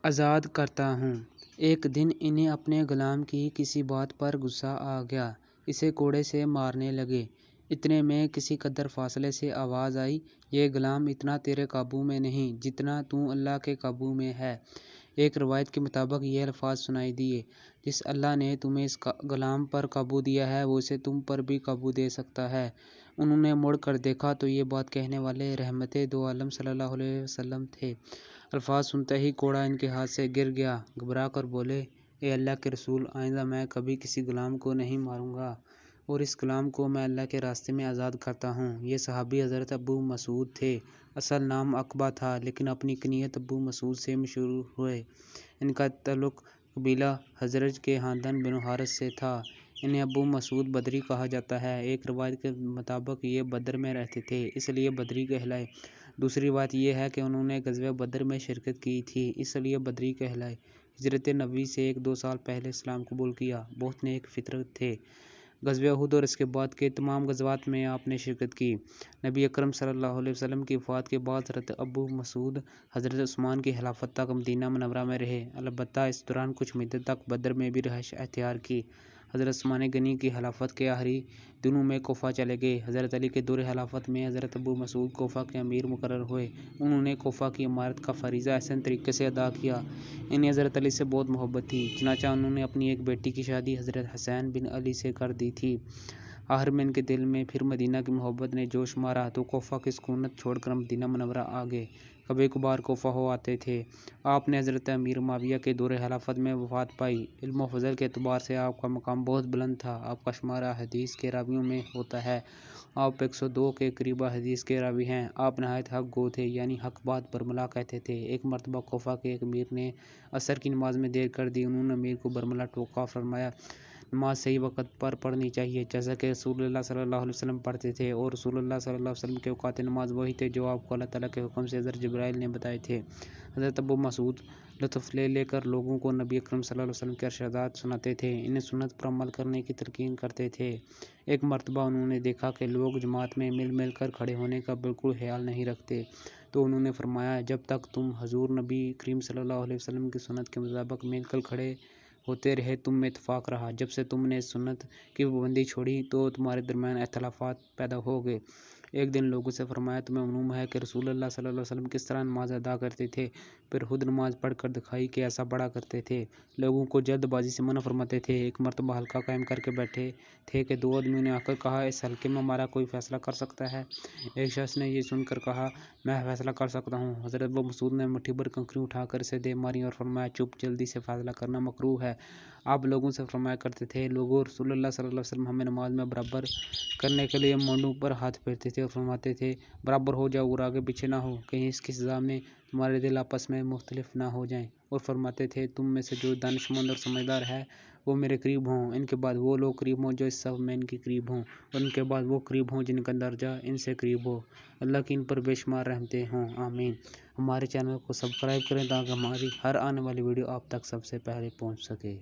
آزاد کرتا ہوں۔ ایک دن انہیں اپنے غلام کی کسی بات پر غصہ آ گیا، اسے کوڑے سے مارنے لگے۔ اتنے میں کسی قدر فاصلے سے آواز آئی، یہ غلام اتنا تیرے قابو میں نہیں جتنا تو اللہ کے قابو میں ہے۔ ایک روایت کے مطابق یہ الفاظ سنائی دیے، جس اللہ نے تمہیں اس غلام پر قابو دیا ہے وہ اسے تم پر بھی قابو دے سکتا ہے۔ انہوں نے مڑ کر دیکھا تو یہ بات کہنے والے رحمت دو عالم صلی اللہ علیہ وسلم تھے۔ الفاظ سنتے ہی کوڑا ان کے ہاتھ سے گر گیا۔ گھبرا کر بولے، اے اللہ کے رسول، آئندہ میں کبھی کسی غلام کو نہیں ماروں گا، اور اس غلام کو میں اللہ کے راستے میں آزاد کرتا ہوں۔ یہ صحابی حضرت ابو مسعود تھے۔ اصل نام عقبہ تھا، لیکن اپنی کنیت ابو مسعود سے مشہور ہوئے۔ ان کا تعلق قبیلہ خزرج کے خاندان بنو حارث سے تھا۔ انہیں ابو مسعود بدری کہا جاتا ہے۔ ایک روایت کے مطابق یہ بدر میں رہتے تھے، اس لیے بدری کہلائے۔ دوسری روایت یہ ہے کہ انہوں نے غزوہ بدر میں شرکت کی تھی، اس لیے بدری کہلائے۔ ہجرت نبوی سے 1-2 سال پہلے اسلام قبول کیا۔ بہت نیک فطرت تھے۔ غزوہ احد اور اس کے بعد کے تمام غزوات میں آپ نے شرکت کی۔ نبی اکرم صلی اللہ علیہ وسلم کی وفات کے بعد حضرت ابو مسعود حضرت عثمان کی خلافت تک مدینہ منورہ میں رہے، البتہ اس دوران کچھ مدت تک بدر میں بھی رہائش اختیار کی۔ حضرت عثمان غنی کی خلافت کے آخری دنوں میں کوفہ چلے گئے۔ حضرت علی کے دور خلافت میں حضرت ابو مسعود کوفہ کے امیر مقرر ہوئے۔ انہوں نے کوفہ کی عمارت کا فریضہ احسن طریقے سے ادا کیا۔ انہیں حضرت علی سے بہت محبت تھی، چنانچہ انہوں نے اپنی ایک بیٹی کی شادی حضرت حسین بن علی سے کر دی تھی۔ آخر میں ان کے دل میں پھر مدینہ کی محبت نے جوش مارا تو کوفہ کی سکونت چھوڑ کر مدینہ منورہ آ گئے۔ کبھی کبھار کوفہ ہو آتے تھے۔ آپ نے حضرت امیر معاویہ کے دور خلافت میں وفات پائی۔ علم و فضل کے اعتبار سے آپ کا مقام بہت بلند تھا۔ آپ کا شمار احادیث کے راویوں میں ہوتا ہے۔ آپ 102 کے قریب احادیث کے راوی ہیں۔ آپ نہایت حق گو تھے، یعنی حق بات برملا کہتے تھے۔ ایک مرتبہ کوفہ کے ایک امیر نے عصر کی نماز میں دیر کر دی۔ انہوں نے امیر کو برملا ٹوکا اور فرمایا، نماز صحیح وقت پر پڑھنی چاہیے، جیسا کہ رسول اللہ صلی اللہ علیہ وسلم پڑھتے تھے، اور رسول اللہ صلی اللہ علیہ وسلم کے اوقات نماز وہی تھے جو آپ کو اللہ تعالیٰ کے حکم سے حضرت جبرائیل نے بتائے تھے۔ حضرت ابو مسعود لطف لے کر لوگوں کو نبی اکرم صلی اللہ علیہ وسلم کے ارشادات سناتے تھے، انہیں سنت پر عمل کرنے کی تلقین کرتے تھے۔ ایک مرتبہ انہوں نے دیکھا کہ لوگ جماعت میں مل کر کھڑے ہونے کا بالکل خیال نہیں رکھتے، تو انہوں نے فرمایا، جب تک تم حضور نبی کریم صلی اللہ علیہ وسلم کی سنت کے مطابق مل کر کھڑے ہوتے رہے تم میں اتفاق رہا، جب سے تم نے اس سنت کی پابندی چھوڑی تو تمہارے درمیان اختلافات پیدا ہو گئے۔ ایک دن لوگوں سے فرمایا، تمہیں معلوم ہے کہ رسول اللہ صلی اللہ علیہ وسلم کس طرح نماز ادا کرتے تھے؟ پھر خود نماز پڑھ کر دکھائی کہ ایسا پڑھا کرتے تھے۔ لوگوں کو جلد بازی سے منع فرماتے تھے۔ ایک مرتبہ حلقہ قائم کر کے بیٹھے تھے کہ 2 آدمیوں نے آ کر کہا، اس حلقے میں ہمارا کوئی فیصلہ کر سکتا ہے؟ ایک شخص نے یہ سن کر کہا، میں فیصلہ کر سکتا ہوں۔ حضرت ابو مسعود نے مٹھی بھر کنکریاں اٹھا کر اسے دے ماری اور فرمایا، چپ، جلدی سے فیصلہ کرنا مکروہ ہے۔ آپ لوگوں سے فرمایا کرتے تھے، لوگوں، رسول اللہ صلی اللہ علیہ وسلم ہمیں نماز میں برابر کرنے کے لیے مونڈوں پر ہاتھ پھیرتے تھے اور فرماتے تھے، برابر ہو جاؤ اور آگے پیچھے نہ ہو، کہیں اس کی سزا میں تمہارے دل آپس میں مختلف نہ ہو جائیں، اور فرماتے تھے، تم میں سے جو دانش مند اور سمجھدار ہے وہ میرے قریب ہوں، ان کے بعد وہ لوگ قریب ہوں جو اس صف میں ان کے قریب ہوں، اور ان کے بعد وہ قریب ہوں جن کا درجہ ان سے قریب ہو، اللہ کی ان پر بے شمار رحمتیں ہوں، آمین۔ ہمارے چینل کو سبسکرائب کریں تاکہ ہماری ہر آنے والی ویڈیو آپ تک سب سے پہلے پہنچ سکے۔